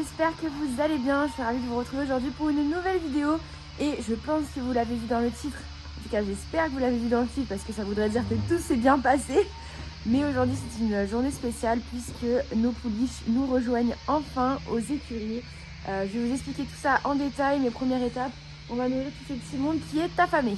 j'espère que vous allez bien. Je suis ravie de vous retrouver aujourd'hui pour une nouvelle vidéo. Et je pense que vous l'avez vu dans le titre. En tout cas, j'espère que vous l'avez vu dans le titre parce que ça voudrait dire que tout s'est bien passé. Mais aujourd'hui, c'est une journée spéciale puisque nos pouliches nous rejoignent enfin aux écuries. Je vais vous expliquer tout ça en détail. Mes premières étapes, on va nourrir tout ce petit monde qui est affamé.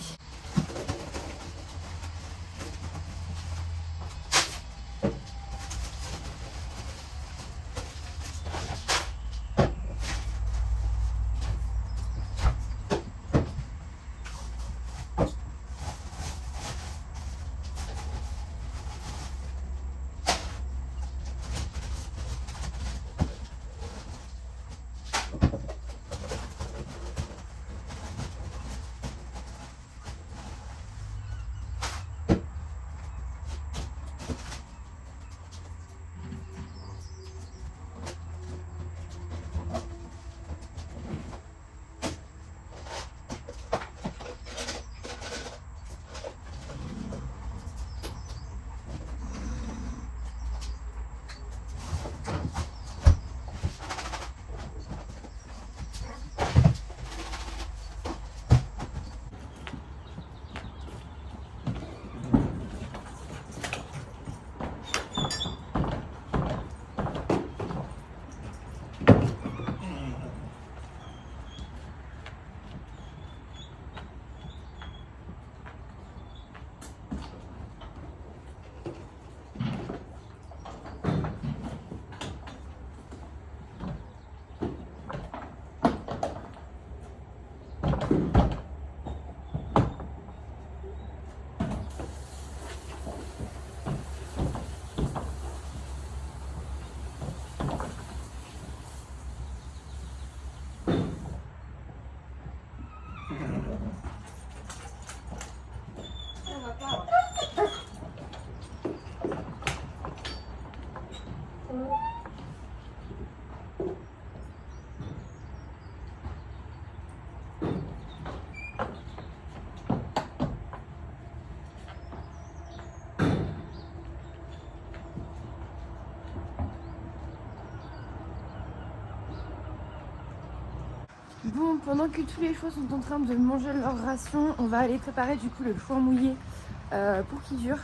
Bon, pendant que tous les chevaux sont en train de manger leur ration, on va aller préparer du coup le foin mouillé pour qu'il dure.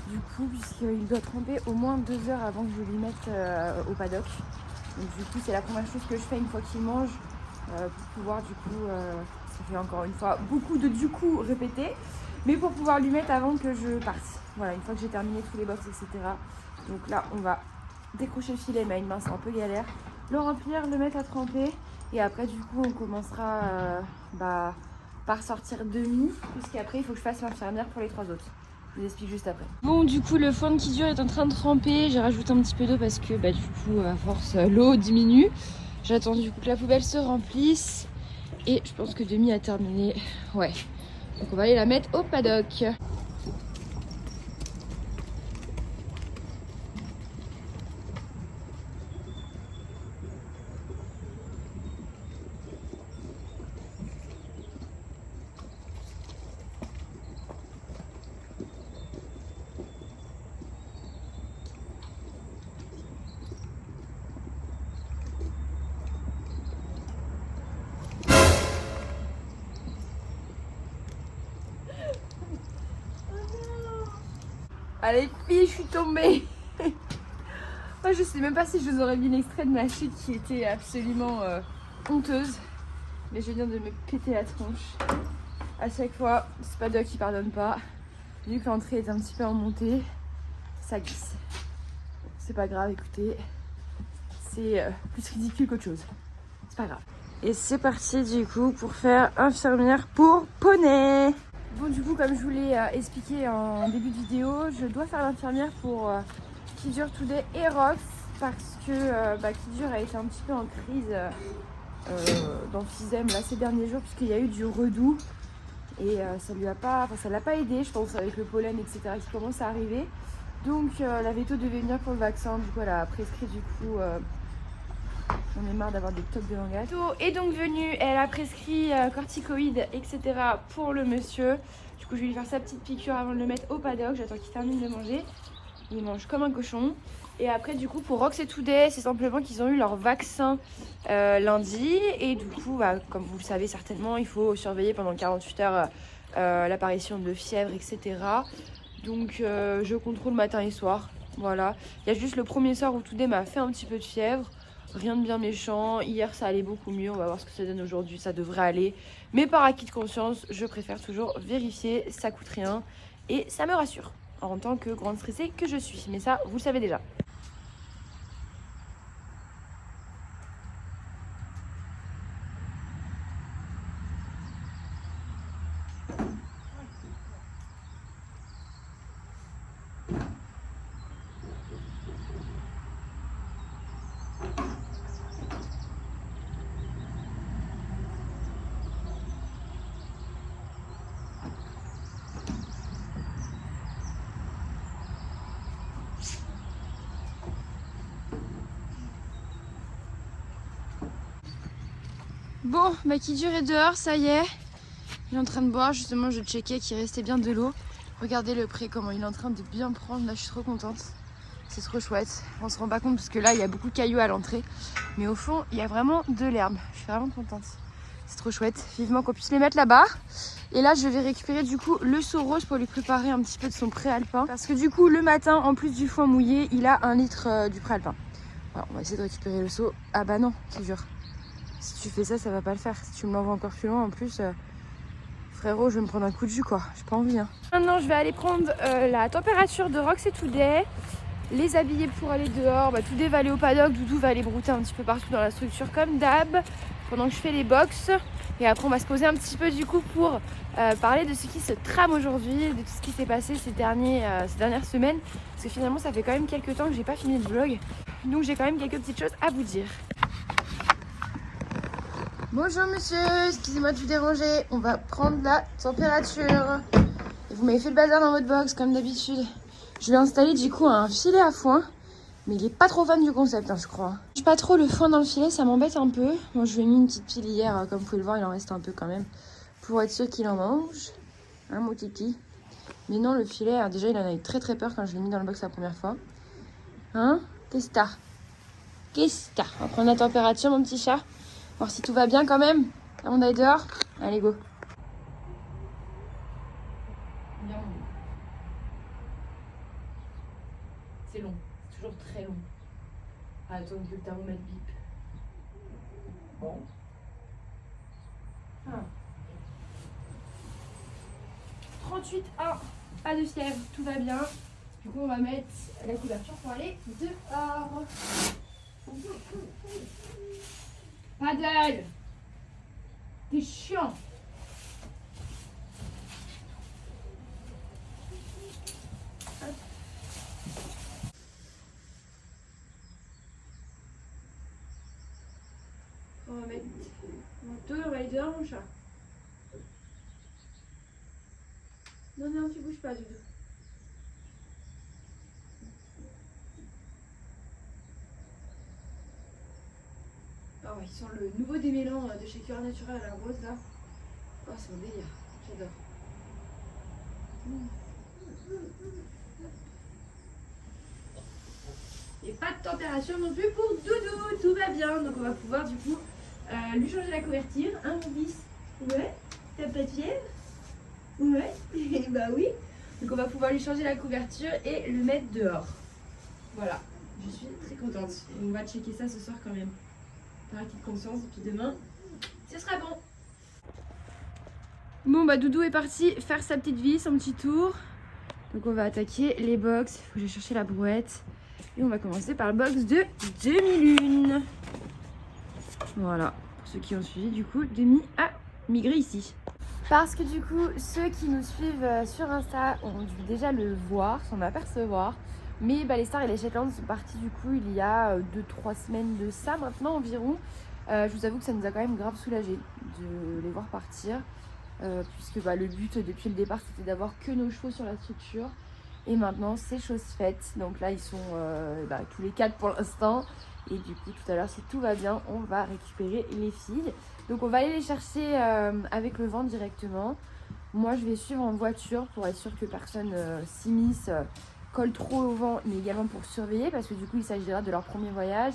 Du coup, puisqu'il doit tremper au moins 2 heures avant que je lui mette au paddock. Donc du coup, c'est la première chose que je fais une fois qu'il mange pour pouvoir du coup, ça fait encore une fois beaucoup de du coup répété, mais pour pouvoir lui mettre avant que je parte. Voilà, une fois que j'ai terminé tous les box, etc. Donc là, on va décrocher le filet, mais à une main c'est un peu galère. Le remplir, le mettre à tremper. Et après, du coup, on commencera par sortir demi, puisqu'après, il faut que je fasse l'infirmière pour les 3 autres. Je vous explique juste après. Bon, du coup, le foin qui dure est en train de tremper. J'ai rajouté un petit peu d'eau parce que, du coup, à force, l'eau diminue. J'attends du coup que la poubelle se remplisse. Et je pense que demi a terminé. Ouais. Donc, on va aller la mettre au paddock. Allez filles, je suis tombée. Moi je sais même pas si je vous aurais mis l'extrait de ma chute qui était absolument honteuse. Mais je viens de me péter la tronche. À chaque fois, c'est pas Doc qui pardonne pas. Vu que l'entrée est un petit peu en montée, ça glisse. C'est pas grave, écoutez. C'est plus ridicule qu'autre chose. C'est pas grave. Et c'est parti du coup pour faire infirmière pour poney. Bon, du coup, comme je vous l'ai expliqué en début de vidéo, je dois faire l'infirmière pour Kidur Today et Rox parce que Kidur a été un petit peu en crise dans le Fizem là ces derniers jours puisqu'il y a eu du redoux et ça l'a pas aidé, je pense, avec le pollen etc. qui commence à arriver. Donc la veto devait venir pour le vaccin, du coup elle a prescrit du coup. J'en ai marre d'avoir des tocs de langage. Est donc venue, elle a prescrit corticoïdes, etc. pour le monsieur. Du coup, je vais lui faire sa petite piqûre avant de le mettre au paddock. J'attends qu'il termine de manger. Il mange comme un cochon. Et après du coup pour Rox et Today, c'est simplement qu'ils ont eu leur vaccin lundi. Et du coup bah, comme vous le savez certainement, il faut surveiller pendant 48 heures l'apparition de fièvre, etc. Donc je contrôle matin et soir. Voilà. Il y a juste le premier soir où Today m'a fait un petit peu de fièvre. Rien de bien méchant. Hier ça allait beaucoup mieux. On va voir ce que ça donne aujourd'hui. Ça devrait aller. Mais par acquis de conscience, je préfère toujours vérifier. Ça coûte rien. Et ça me rassure. En tant que grande stressée que je suis. Mais ça, vous le savez déjà. Bon, bah qui dure est dehors, ça y est. Il est en train de boire, justement je checkais qu'il restait bien de l'eau. Regardez le pré, comment il est en train de bien prendre, là je suis trop contente. C'est trop chouette, on se rend pas compte parce que là il y a beaucoup de cailloux à l'entrée. Mais au fond il y a vraiment de l'herbe, je suis vraiment contente. C'est trop chouette, vivement qu'on puisse les mettre là-bas. Et là je vais récupérer du coup le seau rose pour lui préparer un petit peu de son pré alpin. Parce que du coup le matin, en plus du foin mouillé, il a 1 litre du pré alpin. Alors on va essayer de récupérer le seau. Ah bah non, c'est dur. Si tu fais ça, ça va pas le faire. Si tu me l'envoies encore plus loin, en plus, frérot, je vais me prendre un coup de jus, quoi. J'ai pas envie, hein. Maintenant, je vais aller prendre la température de Rox et Today, les habiller pour aller dehors. Bah, Today va aller au paddock, Doudou va aller brouter un petit peu partout dans la structure comme d'hab, pendant que je fais les box. Et après, on va se poser un petit peu, du coup, pour parler de ce qui se trame aujourd'hui, de tout ce qui s'est passé ces dernières semaines. Parce que finalement, ça fait quand même quelques temps que j'ai pas fini le vlog. Donc, j'ai quand même quelques petites choses à vous dire. Bonjour monsieur, excusez-moi de vous déranger, on va prendre la température. Et vous m'avez fait le bazar dans votre box comme d'habitude. Je vais installer du coup un filet à foin, mais il est pas trop fan du concept, hein, je crois. Je n'ai pas trop le foin dans le filet, ça m'embête un peu. Moi je lui ai mis une petite pile hier, comme vous pouvez le voir, il en reste un peu quand même, pour être sûr qu'il en mange. Hein mon titi. Mais non, le filet, déjà il en a eu très très peur quand je l'ai mis dans le box la première fois. Hein? Qu'est-ce que t'as? Qu'est-ce que t'as? On va prendre la température mon petit chat. Voir si tout va bien quand même. On est dehors. Allez, go. C'est long. C'est toujours très long. Attends que le thermomètre bip. Bon. Ah. 38,1. Pas de fièvre. Tout va bien. Du coup, on va mettre la couverture pour aller dehors. Paddle. T'es chiant. On va mettre mon on va aller dehors mon chat. Non, non, tu bouges pas, Doudou. Ah ouais, ils sont le nouveau démêlant de chez Cœur Naturel à la rose là. Oh, c'est un délire, j'adore. Et pas de température non plus pour Doudou, tout va bien. Donc on va pouvoir du coup lui changer la couverture. Hein mon fils? Ouais. T'as pas de fièvre? Ouais. Bah oui. Donc on va pouvoir lui changer la couverture et le mettre dehors. Voilà. Je suis très contente. Et on va checker ça ce soir quand même. Par acquis de conscience. Et puis demain, ce sera bon. Bon bah Doudou est parti faire sa petite vie, son petit tour. Donc on va attaquer les box. Il faut que j'aille chercher la brouette. Et on va commencer par le box de demi-lune. Voilà, pour ceux qui ont suivi, du coup, Demi a migré ici. Parce que du coup, ceux qui nous suivent sur Insta ont dû déjà le voir, s'en apercevoir. Mais bah, les Stars et les Shetlands sont partis du coup il y a 2-3 semaines de ça maintenant environ. Je vous avoue que ça nous a quand même grave soulagé de les voir partir. Puisque bah, le but depuis le départ c'était d'avoir que nos chevaux sur la structure. Et maintenant c'est chose faite. Donc là ils sont tous les 4 pour l'instant. Et du coup tout à l'heure si tout va bien on va récupérer les filles. Donc on va aller les chercher avec le vent directement. Moi je vais suivre en voiture pour être sûr que personne s'immisce collent trop au vent, mais également pour surveiller, parce que du coup il s'agira de leur premier voyage.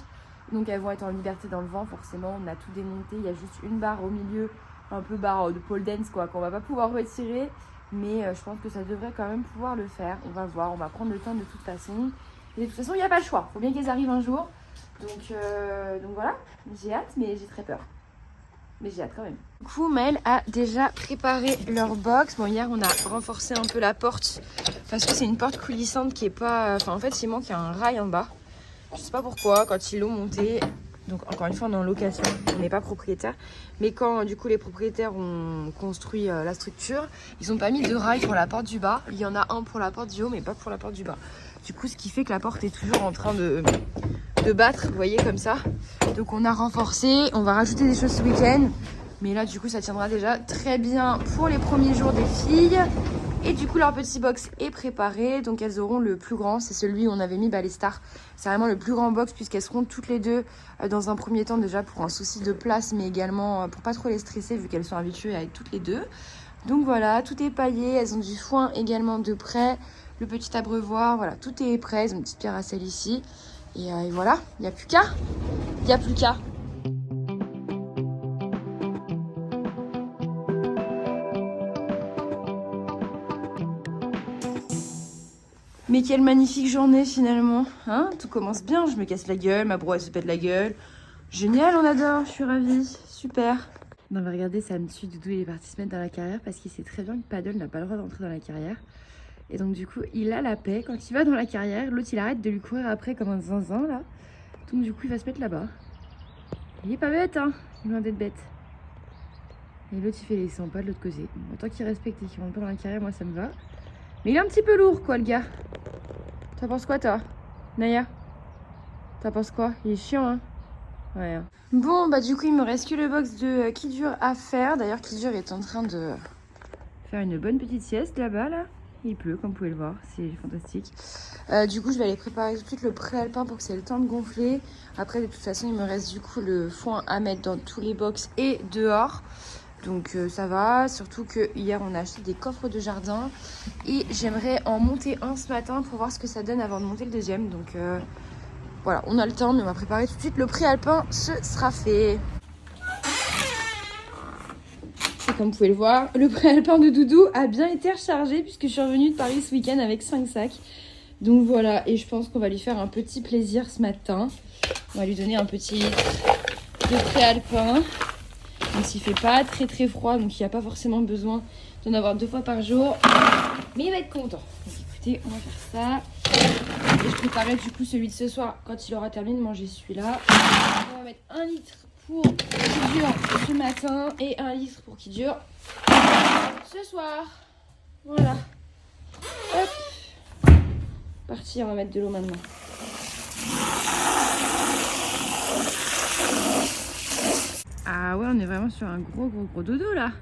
Donc elles vont être en liberté dans le vent, forcément on a tout démonté, il y a juste une barre au milieu, un peu barre de pole dance quoi, qu'on va pas pouvoir retirer. Mais je pense que ça devrait quand même pouvoir le faire, on va voir, on va prendre le temps de toute façon. Et de toute façon il n'y a pas le choix, il faut bien qu'elles arrivent un jour. Donc voilà, j'ai hâte mais j'ai très peur. Mais j'ai hâte quand même. Du coup, Maëlle a déjà préparé leur box. Bon, hier, on a renforcé un peu la porte parce que c'est une porte coulissante qui est pas... Enfin, en fait, il manque un rail en bas. Je sais pas pourquoi, quand ils l'ont monté. Donc, encore une fois, on est en location. On n'est pas propriétaire. Mais quand, du coup, les propriétaires ont construit la structure, ils n'ont pas mis de rail pour la porte du bas. Il y en a un pour la porte du haut, mais pas pour la porte du bas. Du coup, ce qui fait que la porte est toujours en train de battre, vous voyez, comme ça. Donc on a renforcé, on va rajouter des choses ce week-end. Mais là, du coup, ça tiendra déjà très bien pour les premiers jours des filles. Et du coup, leur petit box est préparé. Donc elles auront le plus grand, c'est celui où on avait mis les stars. C'est vraiment le plus grand box puisqu'elles seront toutes les deux dans un premier temps déjà pour un souci de place, mais également pour pas trop les stresser vu qu'elles sont habituées à être toutes les deux. Donc voilà, tout est paillé, elles ont du foin également de près, le petit abreuvoir, voilà, tout est prêt. Elles ont une petite pierre à sel ici. Et voilà, il n'y a plus qu'à. Il n'y a plus qu'à. Mais quelle magnifique journée finalement. Hein, tout commence bien, je me casse la gueule, ma bro elle se pète la gueule. Génial, on adore, je suis ravie. Super. Non mais regardez, ça me tue, Doudou il est parti se mettre dans la carrière parce qu'il sait très bien que Paddle n'a pas le droit d'entrer dans la carrière. Et donc du coup, il a la paix. Quand il va dans la carrière, l'autre il arrête de lui courir après comme un zinzin là. Donc du coup, il va se mettre là-bas. Il est pas bête, hein. Il est loin d'être bête. Et l'autre, il fait les 100 pas de l'autre côté. Bon, tant qu'il respecte et qu'il monte pas dans la carrière, moi, ça me va. Mais il est un petit peu lourd, quoi, le gars. T'en penses quoi, toi, Naya? T'en penses quoi? Il est chiant, hein. Ouais. Hein. Bon, bah du coup, il me reste que le box de Kidur à faire. D'ailleurs, Kidur est en train de faire une bonne petite sieste là-bas, là. Il pleut, comme vous pouvez le voir, c'est fantastique. Du coup, je vais aller préparer tout de suite le pré-alpin pour que ça ait le temps de gonfler. Après, de toute façon, il me reste du coup le foin à mettre dans tous les box et dehors. Donc ça va, surtout que hier, on a acheté des coffres de jardin. Et j'aimerais en monter un ce matin pour voir ce que ça donne avant de monter le deuxième. Donc voilà, on a le temps, mais on va préparer tout de suite le pré-alpin. Ce sera fait. Comme vous pouvez le voir, le pré-alpin de Doudou a bien été rechargé puisque je suis revenue de Paris ce week-end avec 5 sacs. Donc voilà, et je pense qu'on va lui faire un petit plaisir ce matin. On va lui donner un petit litre de pré-alpin. Donc s'il fait pas très très froid, donc il n'y a pas forcément besoin d'en avoir 2 fois par jour. Mais il va être content. Donc écoutez, on va faire ça. Et je préparerai du coup celui de ce soir quand il aura terminé de manger celui-là. On va mettre 1 litre pour qui dure ce matin et 1 litre pour qui dure ce soir. Voilà. Hop. Parti, on va mettre de l'eau maintenant. Ah ouais, on est vraiment sur un gros dodo là.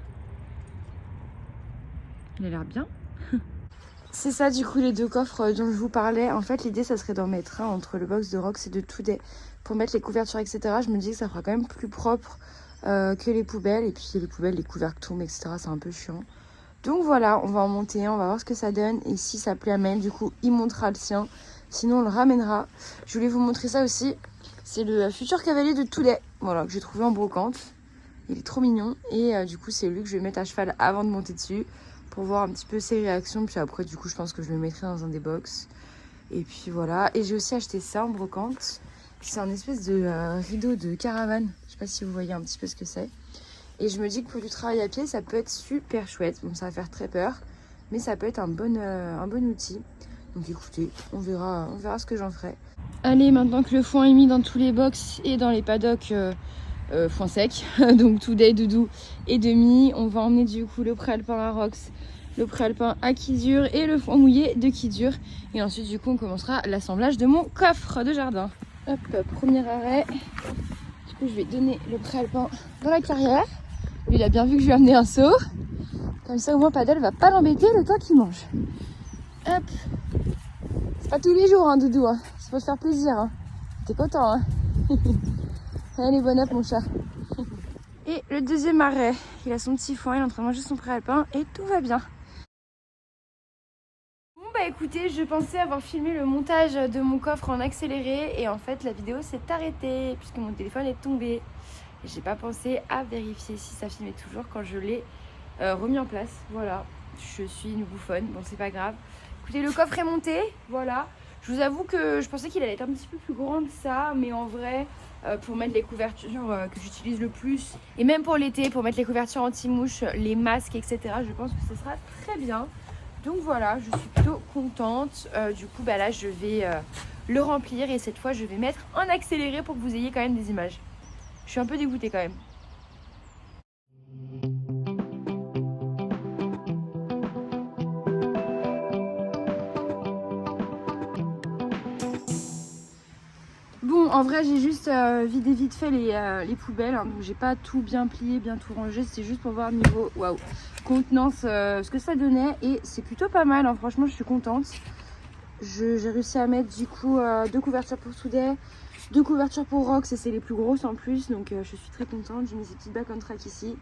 Il a l'air bien. C'est ça du coup les 2 coffres dont je vous parlais. En fait l'idée ça serait d'en mettre un entre le box de Rox et de Today pour mettre les couvertures etc. Je me dis que ça fera quand même plus propre que les poubelles. Et puis les poubelles, les couvercles tombent etc. C'est un peu chiant. Donc voilà, on va en monter un, on va voir ce que ça donne. Et si ça plaît à Maëlle, du coup il montera le sien. Sinon on le ramènera. Je voulais vous montrer ça aussi. C'est le futur cavalier de Today. Voilà, que j'ai trouvé en brocante. Il est trop mignon. Et du coup c'est lui que je vais mettre à cheval avant de monter dessus. Pour voir un petit peu ses réactions. Puis après du coup je pense que je le mettrai dans un des box. Et puis voilà. Et j'ai aussi acheté ça en brocante. C'est un espèce de rideau de caravane. Je sais pas si vous voyez un petit peu ce que c'est. Et je me dis que pour du travail à pied ça peut être super chouette. Bon ça va faire très peur. Mais ça peut être un bon outil. Donc écoutez, on verra ce que j'en ferai. Allez, maintenant que le foin est mis dans tous les box et dans les paddocks foin sec, donc Today, Doudou et Demi, on va emmener du coup le pré-alpin à Rox, le pré-alpin à Kidur et le foin mouillé de Kidur. Et ensuite du coup on commencera l'assemblage de mon coffre de jardin. Hop, premier arrêt. Du coup je vais donner le pré-alpin dans la carrière. Lui il a bien vu que je lui ai amené un seau. Comme ça au moins Paddle va pas l'embêter le temps qu'il mange. Hop. C'est pas tous les jours hein Doudou, hein. C'est pour se faire plaisir. Hein. T'es content hein. Allez, bon app mon chat. Et le deuxième arrêt, il a son petit foin, il est en train de manger son pré-alpin et tout va bien. Bon bah écoutez, je pensais avoir filmé le montage de mon coffre en accéléré et en fait la vidéo s'est arrêtée puisque mon téléphone est tombé. Et j'ai pas pensé à vérifier si ça filmait toujours quand je l'ai remis en place. Voilà, je suis une bouffonne, bon c'est pas grave. Écoutez, le coffre est monté, voilà. Je vous avoue que je pensais qu'il allait être un petit peu plus grand que ça, mais en vrai, pour mettre les couvertures que j'utilise le plus, et même pour l'été, pour mettre les couvertures anti-mouches, les masques, etc., je pense que ce sera très bien. Donc voilà, je suis plutôt contente. Du coup, bah là, je vais le remplir et cette fois, je vais mettre en accéléré pour que vous ayez quand même des images. Je suis un peu dégoûtée quand même. Bon, en vrai, j'ai juste vidé vite fait les poubelles, hein, donc j'ai pas tout bien plié, bien tout rangé. C'est juste pour voir niveau contenance ce que ça donnait et c'est plutôt pas mal. Hein, franchement, je suis contente. J'ai réussi à mettre du coup 2 couvertures pour Today, 2 couvertures pour Rox et c'est les plus grosses en plus, donc je suis très contente. J'ai mis ces petites back on track ici.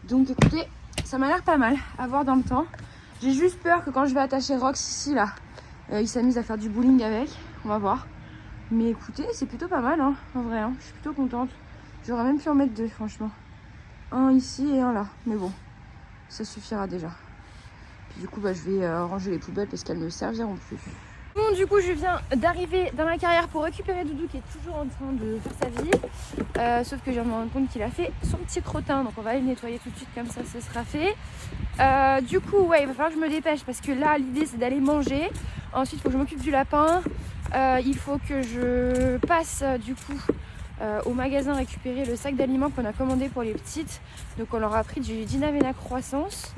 Donc écoutez, ça m'a l'air pas mal à voir dans le temps. J'ai juste peur que quand je vais attacher Rox ici là, il s'amuse à faire du bowling avec. On va voir. Mais écoutez, c'est plutôt pas mal, hein, en vrai, hein. Je suis plutôt contente. J'aurais même pu en mettre 2, franchement. Un ici et un là. Mais bon, ça suffira déjà. Puis du coup, bah, je vais ranger les poubelles parce qu'elles ne serviront plus. Bon, du coup, je viens d'arriver dans la carrière pour récupérer Doudou qui est toujours en train de faire sa vie. Sauf que je viens de me rendre compte qu'il a fait son petit crottin. Donc on va aller le nettoyer tout de suite, comme ça, ce sera fait. Du coup, ouais, il va falloir que je me dépêche parce que là, l'idée, c'est d'aller manger. Ensuite, il faut que je m'occupe du lapin. Il faut que je passe du coup au magasin récupérer le sac d'aliments qu'on a commandé pour les petites. Donc on leur a pris du Dinavena croissance.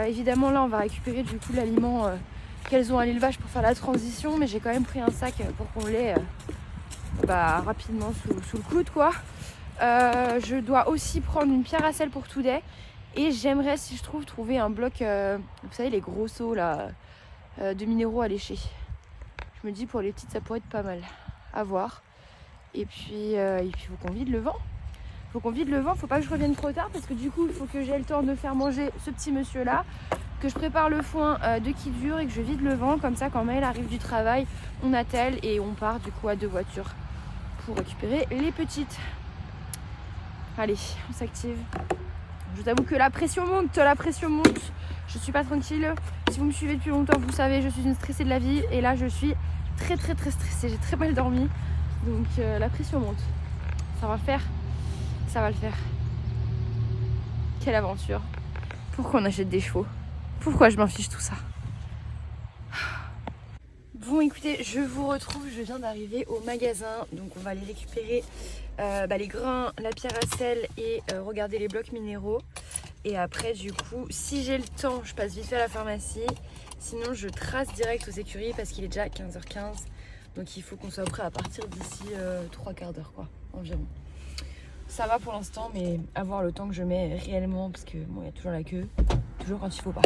Évidemment là on va récupérer du coup l'aliment qu'elles ont à l'élevage pour faire la transition. Mais j'ai quand même pris un sac pour qu'on l'ait rapidement sous le coude quoi. Je dois aussi prendre une pierre à sel pour Today. Et j'aimerais si je trouver un bloc, vous savez les gros seaux là de minéraux à lécher. Je me dis pour les petites ça pourrait être pas mal à voir. Et puis faut qu'on vide le vent. Faut pas que je revienne trop tard parce que du coup il faut que j'ai le temps de faire manger ce petit monsieur là, que je prépare le foin de qui dure et que je vide le vent. Comme ça quand Maëlle arrive du travail, on attelle et on part du coup à 2 voitures pour récupérer les petites. Allez, on s'active. Je vous avoue que la pression monte. Je suis pas tranquille. Si vous me suivez depuis longtemps, vous savez, je suis une stressée de la vie. Et là, je suis très stressée. J'ai très mal dormi. Donc la pression monte. Ça va le faire. Quelle aventure. Pourquoi on achète des chevaux? Pourquoi je m'inflige tout ça? Bon écoutez, je vous retrouve, je viens d'arriver au magasin. Donc on va aller récupérer les grains, la pierre à sel et regarder les blocs minéraux. Et après du coup, si j'ai le temps, je passe vite fait à la pharmacie. Sinon je trace direct aux écuries parce qu'il est déjà 15h15. Donc il faut qu'on soit prêt à partir d'ici 3/4 d'heure quoi, environ. Ça va pour l'instant, mais à voir le temps que je mets réellement parce que bon, il y a toujours la queue, toujours quand il faut pas.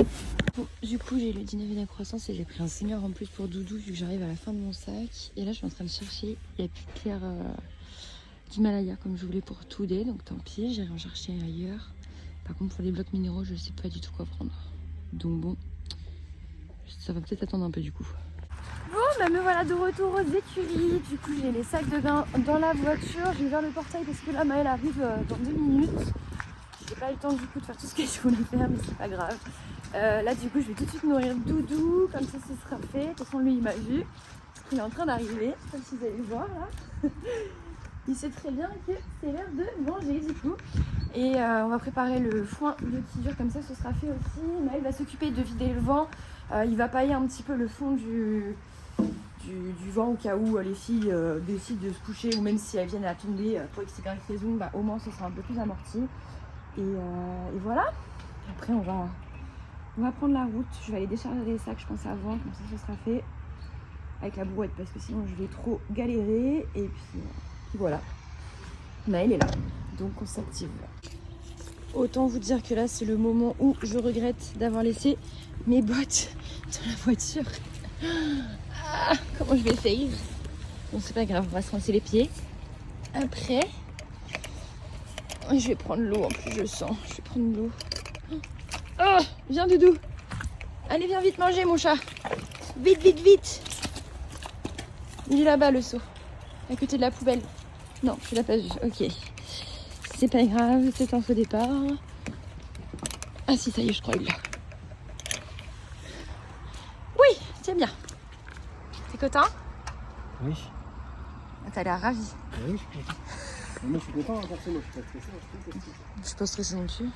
Bon, du coup j'ai le Dinavena croissance et j'ai pris un seigneur en plus pour Doudou vu que j'arrive à la fin de mon sac. Et là je suis en train de chercher, il n'y a plus de clair d'Himalaya comme je voulais pour Today, donc tant pis, j'irai en chercher ailleurs. Par contre pour les blocs minéraux je sais pas du tout quoi prendre. Donc bon, ça va peut-être attendre un peu du coup. Bon, bah me voilà de retour aux écuries. Du coup, j'ai les sacs de grains dans la voiture. J'ai ouvert le portail parce que là, Maëlle arrive dans 2 minutes. J'ai pas eu le temps du coup de faire tout ce que je voulais faire, mais c'est pas grave. Là, du coup, je vais tout de suite nourrir Doudou. Comme ça, ce sera fait. De toute façon, lui, il m'a vu. Il est en train d'arriver. Je sais pas si vous allez le voir là. Il sait très bien que c'est l'heure de manger du coup. Et on va préparer le foin de qui dure. Comme ça, ce sera fait aussi. Maëlle va s'occuper de vider le vent. Il va pailler un petit peu le fond du vent au cas où les filles décident de se coucher ou même si elles viennent à tomber pour x raison, au moins ce sera un peu plus amorti. Et voilà. Après on va prendre la route. Je vais aller décharger les sacs je pense avant, comme ça ce sera fait avec la brouette parce que sinon je vais trop galérer. Et puis voilà. Maëlle est là, donc on s'active. Autant vous dire que là c'est le moment où je regrette d'avoir laissé mes bottes dans la voiture. Ah, comment je vais faire? Bon c'est pas grave, on va se rincer les pieds. Après, je vais prendre l'eau en plus, je sens. Je vais prendre l'eau. Oh, viens Doudou. Allez viens vite manger mon chat. Vite, vite, vite. Il est là-bas le seau, à côté de la poubelle. Non, tu l'as pas vu, ok. C'est pas grave, c'est un faux départ. Ah si, ça y est, je crois il est là. Oui, c'est bien. T'es content? Oui. Ah, t'as l'air ravi. Oui, je suis content. Moi je suis content, hein, forcément, je suis pas stressé. Je suis pas stressée non plus.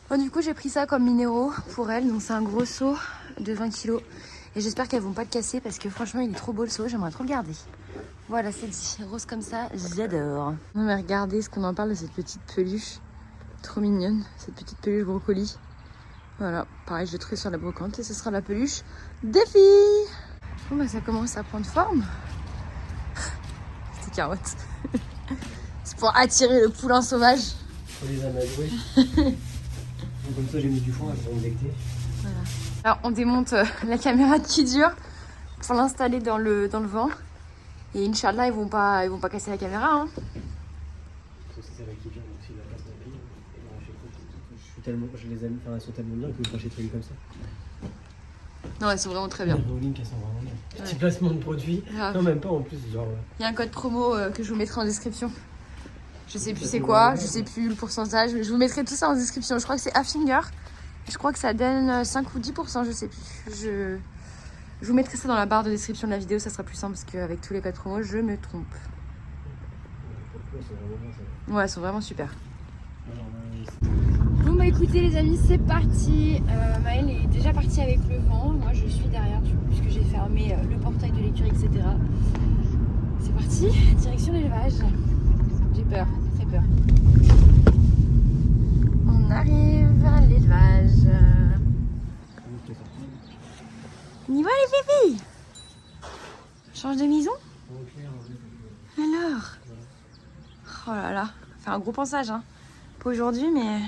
Bon, du coup, j'ai pris ça comme minéraux pour elle. Donc, c'est un gros seau de 20 kg. Et j'espère qu'elles vont pas le casser parce que franchement, il est trop beau le seau. J'aimerais trop le garder. Voilà, c'est dit. Rose comme ça, j'adore. Non, mais regardez ce qu'on en parle de cette petite peluche. Trop mignonne, cette petite peluche brocoli. Voilà, pareil, je vais trouver sur la brocante et ce sera la peluche des filles. Bon, bah, ça commence à prendre forme. C'était carotte. C'est pour attirer le poulain sauvage. Pour les amadouer. Comme ça, j'ai mis du foin, elles seront injectées. Voilà. Alors, on démonte la caméra de qui dure pour l'installer dans le vent. Et Inch'Allah, ils vont pas casser la caméra. Hein. C'est celle qui vient, donc s'il la passe dans la vie. Je les aime, enfin, elles sont tellement bien que je ne pas chez comme ça. Non, elles sont vraiment très bien. Les bowling, elles sont vraiment bien. Ouais. Petit placement de produit. Non, même pas en plus. Genre. Il y a un code promo que je vous mettrai en description. Je sais plus c'est quoi, je sais plus le pourcentage, mais je vous mettrai tout ça en description. Je crois que c'est Hafinger. Je crois que ça donne 5 ou 10%, je sais plus. Je vous mettrai ça dans la barre de description de la vidéo, ça sera plus simple parce qu'avec tous les codes promo, je me trompe. Ouais, elles sont vraiment super. Bon bah écoutez les amis, c'est parti. Maëlle est déjà partie avec le vent. Moi je suis derrière du coup, puisque j'ai fermé le portail de l'écurie, etc. C'est parti, direction l'élevage. J'ai peur, très peur. On arrive à l'élevage. On y va les bébés. Change de maison. Alors. Oh là là, fait un gros pensage hein. Pas aujourd'hui mais...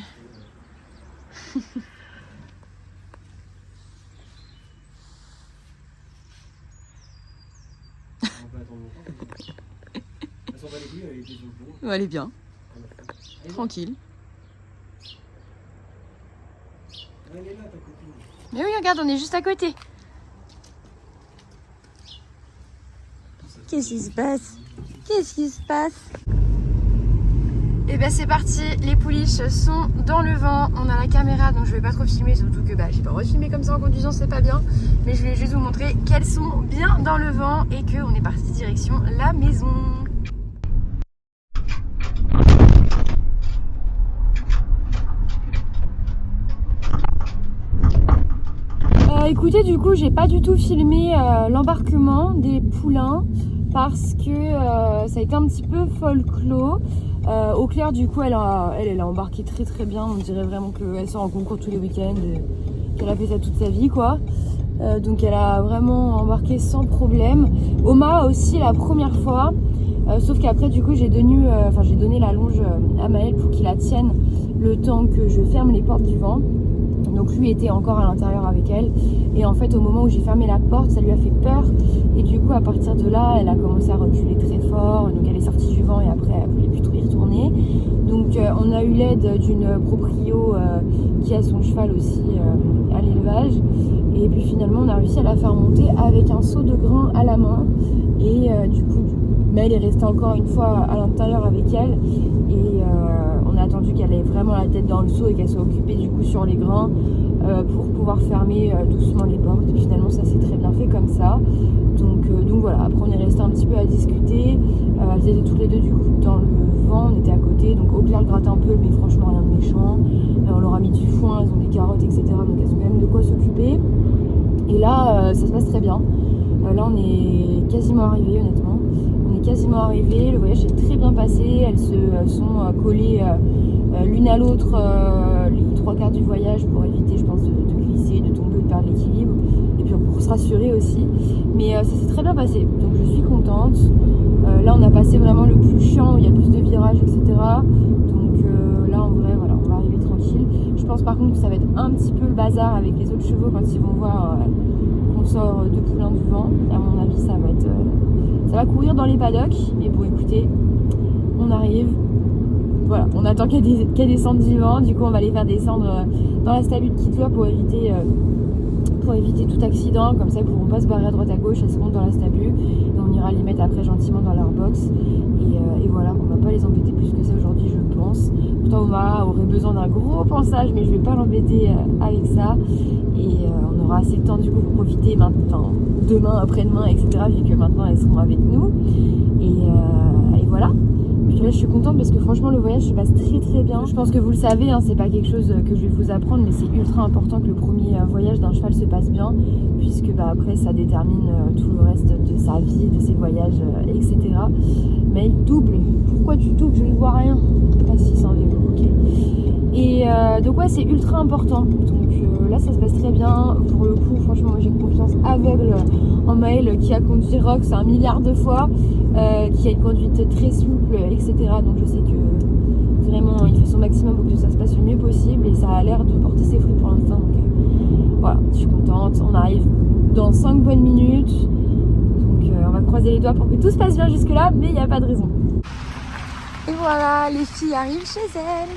Elle est bien. Tranquille. Mais oui, regarde, on est juste à côté. Qu'est-ce qui se passe? Qu'est-ce qui se passe? Et ben c'est parti, les pouliches sont dans le vent. On a la caméra donc je vais pas trop filmer, surtout que j'ai pas refilmé comme ça en conduisant, c'est pas bien. Mais je voulais juste vous montrer qu'elles sont bien dans le vent et qu'on est parti direction la maison. Écoutez, du coup j'ai pas du tout filmé l'embarquement des poulains parce que ça a été un petit peu folklore. Au clair du coup elle a embarqué très très bien, on dirait vraiment qu'elle sort en concours tous les week-ends, qu'elle a fait ça toute sa vie quoi. Donc elle a vraiment embarqué sans problème. Oma aussi la première fois, sauf qu'après du coup j'ai donné la longe à Maëlle pour qu'il la tienne le temps que je ferme les portes du vent. Donc lui était encore à l'intérieur avec elle et en fait au moment où j'ai fermé la porte ça lui a fait peur et du coup à partir de là elle a commencé à reculer très fort, donc elle est sortie du vent et après elle voulait plus trop y retourner. Donc on a eu l'aide d'une proprio qui a son cheval aussi à l'élevage et puis finalement on a réussi à la faire monter avec un seau de grain à la main et du coup Maëlle est restée encore une fois à l'intérieur avec elle et on a attendu qu'elle ait vraiment la tête dans le seau et qu'elle soit occupée du coup sur les grains pour pouvoir fermer doucement les portes. Et finalement ça s'est très bien fait comme ça. Donc voilà, après on est resté un petit peu à discuter. Elles étaient toutes les deux du coup dans le vent, on était à côté, donc au clair gratte un peu mais franchement rien de méchant. On leur a mis du foin, elles ont des carottes etc. Donc elles ont quand même de quoi s'occuper. Et là ça se passe très bien. Là on est quasiment arrivé honnêtement. Quasiment arrivé, le voyage s'est très bien passé, elles se sont collées l'une à l'autre les 3 quarts du voyage pour éviter je pense de glisser, de tomber ou de perdre l'équilibre et puis pour se rassurer aussi, mais ça s'est très bien passé donc je suis contente. Là on a passé vraiment le plus chiant où il y a plus de virages etc, donc là en vrai voilà on va arriver tranquille. Je pense par contre que ça va être un petit peu le bazar avec les autres chevaux quand ils vont voir qu'on sort 2 poulains du vent. À mon avis ça va courir dans les paddocks, mais bon écoutez, on arrive, voilà, on attend qu'elle descende du vent, du coup on va les faire descendre dans la stabule qui doit pour éviter pour éviter tout accident, comme ça ils pourront pas se barrer à droite à gauche, elles seront dans la Stabu et on ira les mettre après gentiment dans leur box et voilà, on va pas les embêter plus que ça aujourd'hui je pense. Pourtant Oma aurait besoin d'un gros pansage mais je vais pas l'embêter avec ça et on aura assez de temps du coup pour profiter maintenant, demain, après-demain, etc. vu que maintenant elles seront avec nous et voilà. Puis là, je suis contente parce que franchement le voyage se passe très très bien. Je pense que vous le savez, hein, c'est pas quelque chose que je vais vous apprendre, mais c'est ultra important que le premier voyage d'un cheval se passe bien, puisque bah, après ça détermine tout le reste de sa vie, de ses voyages, etc. Mais il double. Pourquoi tu doubles? Je ne vois rien. Ah si, c'est en vélo, ok. Et donc ouais, c'est ultra important. Donc là, ça se passe très bien. Pour le coup, franchement, moi j'ai confiance aveugle en Maël qui a conduit Rox 1 milliard de fois, qui a une conduite très souple, etc. Donc je sais que vraiment, il fait son maximum pour que ça se passe le mieux possible et ça a l'air de porter ses fruits pour l'instant. Donc voilà, je suis contente. On arrive dans 5 bonnes minutes. Donc on va croiser les doigts pour que tout se passe bien jusque là, mais il n'y a pas de raison. Et voilà, les filles arrivent chez elles.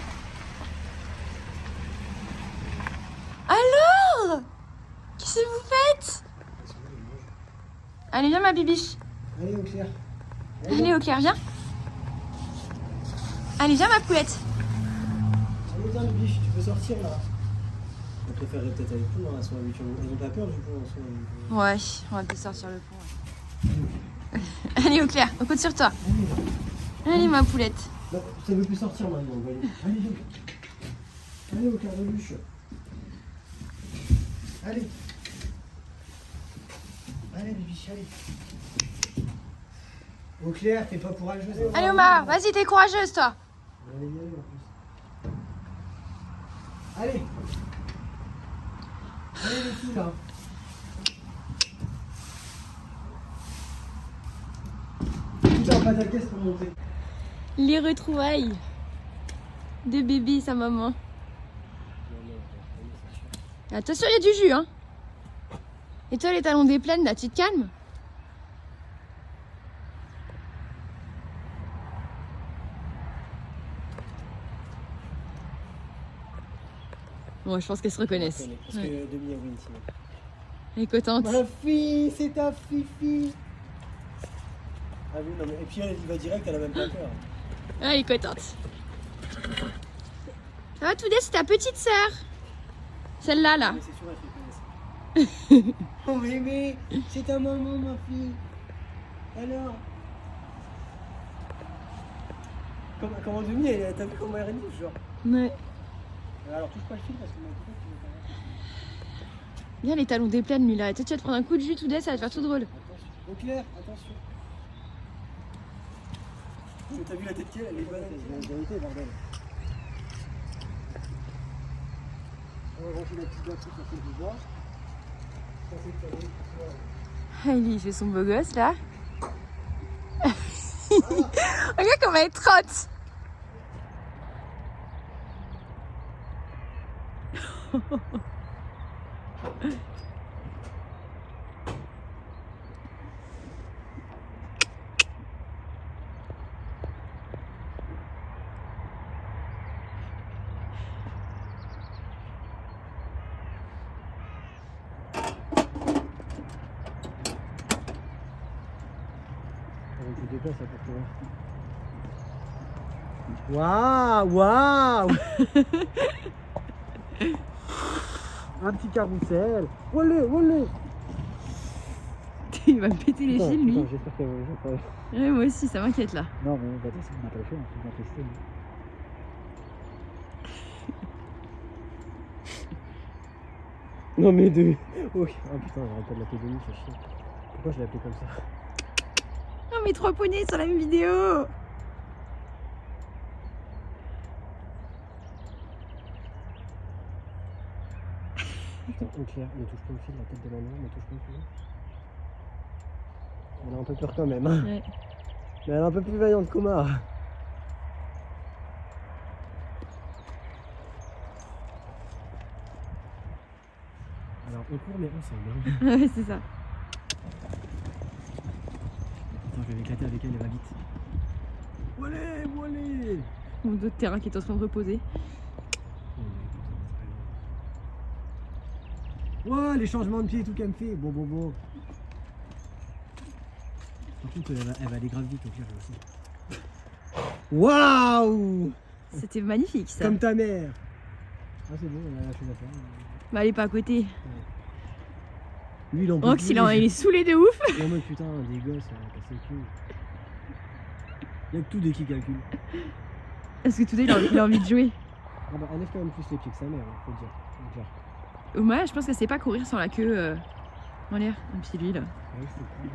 Alors, qu'est-ce que vous faites? Allez, viens ma bibiche. Allez, au clair. Allez, au clair, viens. Allez, viens ma poulette. Allez, viens, le biche, tu peux sortir là. On préférerait peut-être avec nous, elles sont habituées. Elles ont pas peur du coup, elles sont habituées. Ouais, on va peut-être sortir le pont. Ouais. Allez, au clair, on compte sur toi. Allez, ma poulette. Non, ça veut plus sortir maintenant. Allez, viens. Allez, au clair de bûche. Allez. Allez, les biches, allez. Au clair, t'es pas courageuse. Allez, Omar, vas-y, t'es courageuse, toi. Allez, y aller en plus. Allez. Allez, les filles, là. Putain, pas ta caisse pour monter. Les retrouvailles de bébé et sa maman. Attention, il y a du jus, hein. Et toi, les talons des plaines, là, tu te calmes? Bon, je pense qu'elles se reconnaissent. Parce que Demi a win, sinon. Elle est contente. Ma fille, c'est ta fifi. Ah oui, non, mais... Et puis elle y va direct, elle a même pas peur. Ah, elle est contente. Ça va, Toudé, c'est ta petite sœur. Celle-là, là. Mais c'est sûr, elle fait connaître. Oh bébé, c'est ta maman, ma fille. Alors comment Demi, t'as vu comment elle est rouge, genre? Ouais. Alors touche pas le fil parce que mon copain, tu veux pas. Bien les talons des plaines, lui, là. Arrête, tu vas te prendre un coup de jus, Toudé, ça va te faire tout drôle. Attention. Au clair, attention. Mais t'as vu la tête qu'elle, elle est bonne. C'est la vérité, bordel. On va ranger la petite boîte sur celle du bois. Il fait son beau gosse, là. Regarde comment elle trotte. Tu déplaces ça pour toi. Waouh, waouh. Un petit carrousel. Olé, olé. Il va me péter les fils, lui. J'espère qu'elle va pas. Ouais, moi aussi, ça m'inquiète, là. Non, mais bah, ça m'a pas le fait, on va tester. Non, mais de. Oh, ah putain, j'arrête pas de l'appeler Denis, ça chie. Pourquoi je l'ai appelé comme ça? Non, mais 3 poneys sur la même vidéo. Putain, au clair, ne touche pas au fil, la tête de maman, ne touche pas au fil. Elle a un peu peur quand même, hein. Ouais. Mais elle est un peu plus vaillante qu'Omar. Alors on court mais ensemble. Hein. Ouais, c'est ça. Attends, je vais m'éclater avec elle va vite. Allez, allez. Mon dos de terrain qui est en train de reposer. Oh, mais putain, c'est pas grave. Ouais, les changements de pied et tout qu'elle me fait. Bon. Par contre, elle va aller grave vite au pire, je sais. Waouh! C'était magnifique ça. Comme ta mère. Ah, c'est bon, on a la chose à faire. Bah, elle est pas à côté. Lui, il en peut Rox, plus, il est saoulé de ouf. Et en mode putain, des gosses, casser les couilles. Il y a que tout des qui calculent. Est-ce que tout il a envie de jouer? Ah bah, elle lève quand même plus les pieds que sa mère, faut dire. Oma, je pense qu'elle sait pas courir sans la queue en l'air. Et puis lui là. Ouais, c'est cool.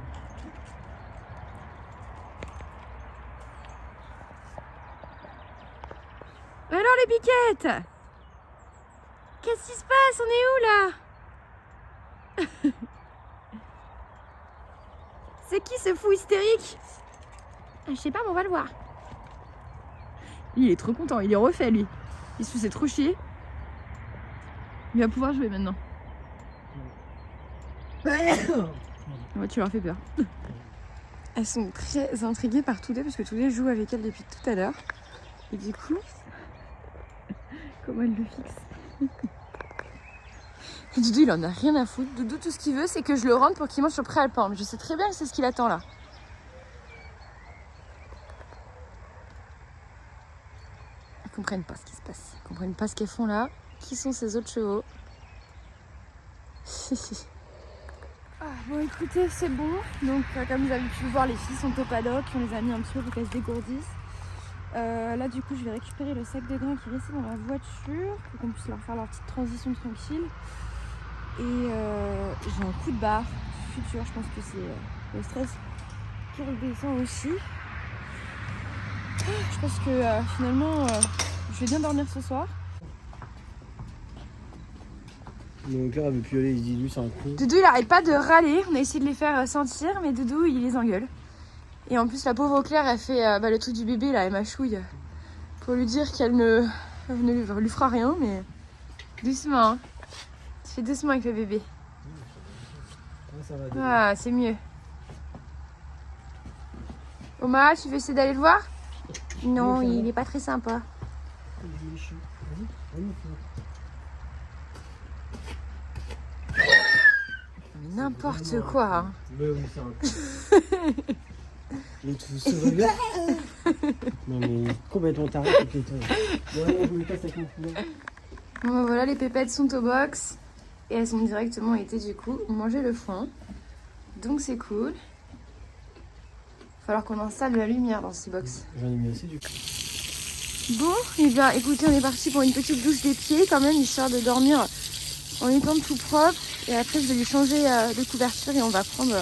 Alors les piquettes, qu'est-ce qui se passe? On est où là? C'est qui ce fou hystérique? Je sais pas, mais on va le voir. Il est trop content, il est refait lui. Il se faisait trop chier. Il va pouvoir jouer maintenant. Ouais, tu leur fais peur. Elles sont très intriguées par Toudé parce que Toudé joue avec elle depuis tout à l'heure. Et du coup, comment elle le fixe? Et Doudou, il en a rien à foutre. Doudou, tout ce qu'il veut, c'est que je le rentre pour qu'il mange sur préalpin. Mais je sais très bien que c'est ce qu'il attend là. Elles comprennent pas ce qui se passe. Elles comprennent pas ce qu'elles font là. Qui sont ces autres chevaux? Bon, écoutez, c'est bon. Donc, comme vous avez pu le voir, les filles sont au paddock. On les a mis un petit peu pour qu'elles se dégourdissent. Là, du coup, je vais récupérer le sac de grains qui est resté dans la voiture pour qu'on puisse leur faire leur petite transition tranquille. Et j'ai un coup de barre futur. Je pense que c'est le stress qui redescend aussi. Je pense que finalement, je vais bien dormir ce soir. Mon cœur veut plus aller, il dit lui c'est un con. Doudou, il arrête pas de râler. On a essayé de les faire sentir, mais Doudou, il les engueule. Et en plus, la pauvre Claire, elle fait le truc du bébé, là, elle mâchouille pour lui dire qu'elle ne lui fera rien, mais doucement. Hein. Tu fais doucement avec le bébé. Ouais, ça va. Ah, c'est mieux. Oma, tu veux essayer d'aller le voir? Non, il est pas très sympa. Mais n'importe quoi. Hein. Mais oui, c'est un con. Mais tout ce non mais complètement taré, complètement. Ouais, je voulais pas avec mon poulet. Bon, bah, voilà, les pépettes sont au box. Et elles ont directement été, du coup, manger le foin. Donc c'est cool. Il va falloir qu'on installe de la lumière dans ces box. J'en ai mis assez du coup. Bon, et bien écoutez, on est parti pour une petite douche des pieds quand même, histoire de dormir en étant tout propre. Et après, je vais lui changer de couverture et on va prendre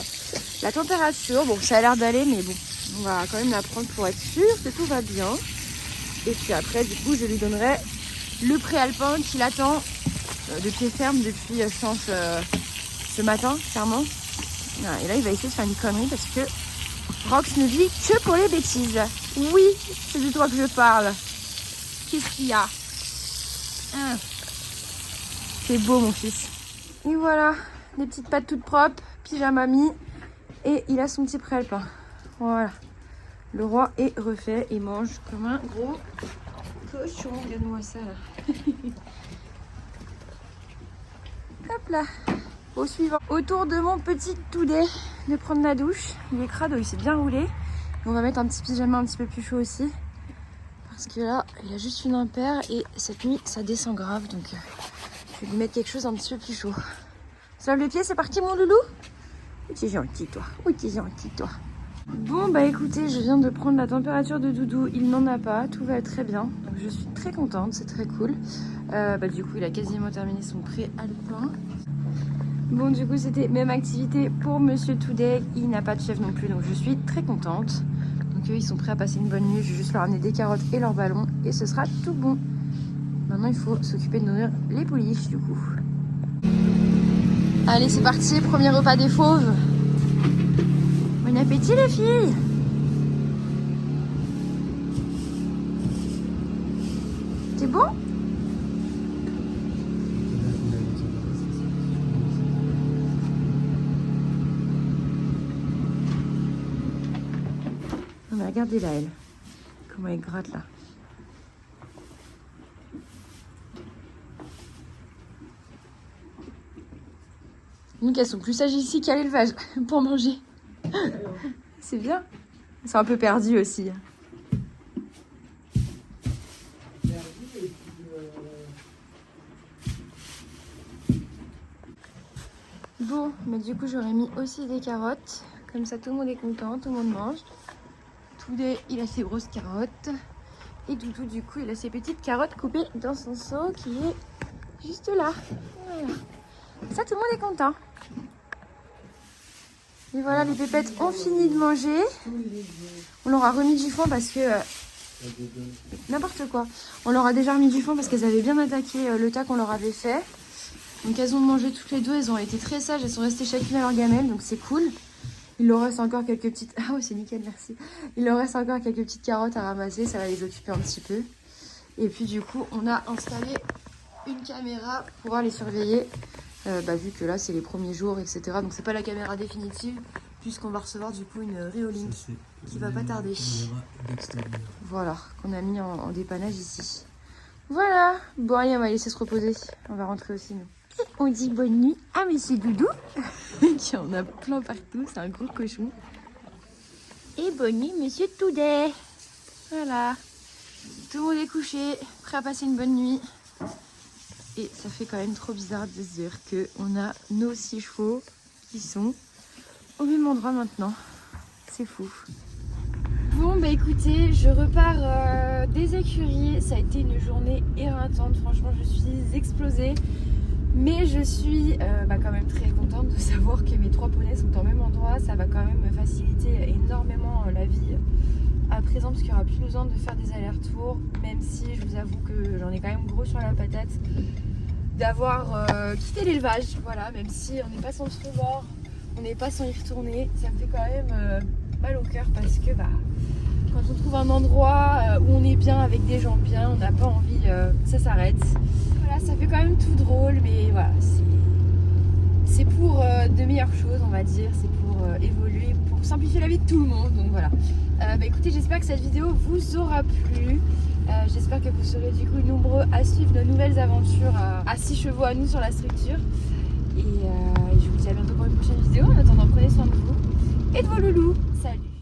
la température. Bon, ça a l'air d'aller, mais bon, on va quand même la prendre pour être sûr que tout va bien. Et puis après, du coup, je lui donnerai le préalpin qui l'attend de pied ferme depuis, je pense, ce matin, clairement. Voilà, et là, il va essayer de faire une connerie parce que Rox ne vit que pour les bêtises. Oui, c'est de toi que je parle. Qu'est-ce qu'il y a? C'est beau, mon fils. Et voilà, des petites pattes toutes propres, pyjama mis. Et il a son petit préalpin. Voilà. Le roi est refait. Il mange comme un gros cochon. Regarde-moi ça, là. Hop là. Au suivant. Autour de mon petit Toudé de prendre la douche. Il est crado, il s'est bien roulé. On va mettre un petit pyjama un petit peu plus chaud aussi. Parce que là, il a juste une impaire et cette nuit, ça descend grave. Donc, je vais lui mettre quelque chose un petit peu plus chaud. Ça lave les pieds, c'est parti mon loulou? Oui, t'es gentil toi. Oui, t'es gentil toi. Bon, bah écoutez, je viens de prendre la température de Doudou. Il n'en a pas, tout va très bien. Donc, je suis très contente, c'est très cool. Du coup, il a quasiment terminé son préalpin. Bon, du coup, c'était même activité pour Monsieur Today. Il n'a pas de chef non plus, donc je suis très contente. Donc eux, ils sont prêts à passer une bonne nuit. Je vais juste leur amener des carottes et leur ballon et ce sera tout bon. Maintenant, il faut s'occuper de nourrir les pouliches, du coup. Allez, c'est parti, premier repas des fauves. Bon appétit, les filles! C'est bon? Non mais regardez là, elle. Comment elle gratte là. Donc elles sont plus sages ici qu'à l'élevage pour manger. C'est bien. Elles sont un peu perdues aussi. Bon, mais du coup j'aurais mis aussi des carottes. Comme ça tout le monde est content, tout le monde mange. Toudé, il a ses grosses carottes. Et Doudou, du coup, il a ses petites carottes coupées dans son seau qui est juste là. Voilà. Ça, tout le monde est content. Et voilà, les pépettes ont fini de manger. On leur a remis du foin parce que... n'importe quoi. On leur a déjà remis du foin parce qu'elles avaient bien attaqué le tas qu'on leur avait fait. Donc elles ont mangé toutes les deux, elles ont été très sages, elles sont restées chacune à leur gamelle, donc c'est cool. Il leur reste encore quelques petites... Ah ouais, c'est nickel, merci. Il leur reste encore quelques petites carottes à ramasser, ça va les occuper un petit peu. Et puis du coup, on a installé une caméra pour pouvoir les surveiller. Vu que là, c'est les premiers jours, etc. Donc c'est pas la caméra définitive, puisqu'on va recevoir du coup une Reolink qui va pas tarder. Voilà, qu'on a mis en dépannage ici. Voilà. Bon, allez, on va laisser se reposer. On va rentrer aussi, nous. On dit bonne nuit à Monsieur Doudou, qui en a plein partout, c'est un gros cochon. Et bonne nuit Monsieur Toudet. Voilà. Tout le monde est couché, prêt à passer une bonne nuit. Et ça fait quand même trop bizarre de se dire qu'on a nos 6 chevaux qui sont au même endroit maintenant. C'est fou. Bon bah écoutez, je repars des écuries. Ça a été une journée éreintante, franchement je suis explosée. Mais je suis quand même très contente de savoir que mes 3 poneys sont au même endroit. Ça va quand même me faciliter énormément la vie à présent parce qu'il n'y aura plus besoin de faire des allers-retours. Même si je vous avoue que j'en ai quand même gros sur la patate d'avoir quitté l'élevage. Voilà, même si on n'est pas sans se revoir, on n'est pas sans y retourner. Ça me fait quand même mal au cœur parce que quand on trouve un endroit où on est bien avec des gens bien, on n'a pas envie que ça s'arrête. Voilà, ça fait quand même tout drôle, mais voilà, c'est pour de meilleures choses, on va dire. C'est pour évoluer, pour simplifier la vie de tout le monde. Donc voilà. Écoutez, j'espère que cette vidéo vous aura plu. J'espère que vous serez du coup nombreux à suivre nos nouvelles aventures à 6 chevaux à nous sur la structure. Et je vous dis à bientôt pour une prochaine vidéo. En attendant, prenez soin de vous et de vos loulous. Salut!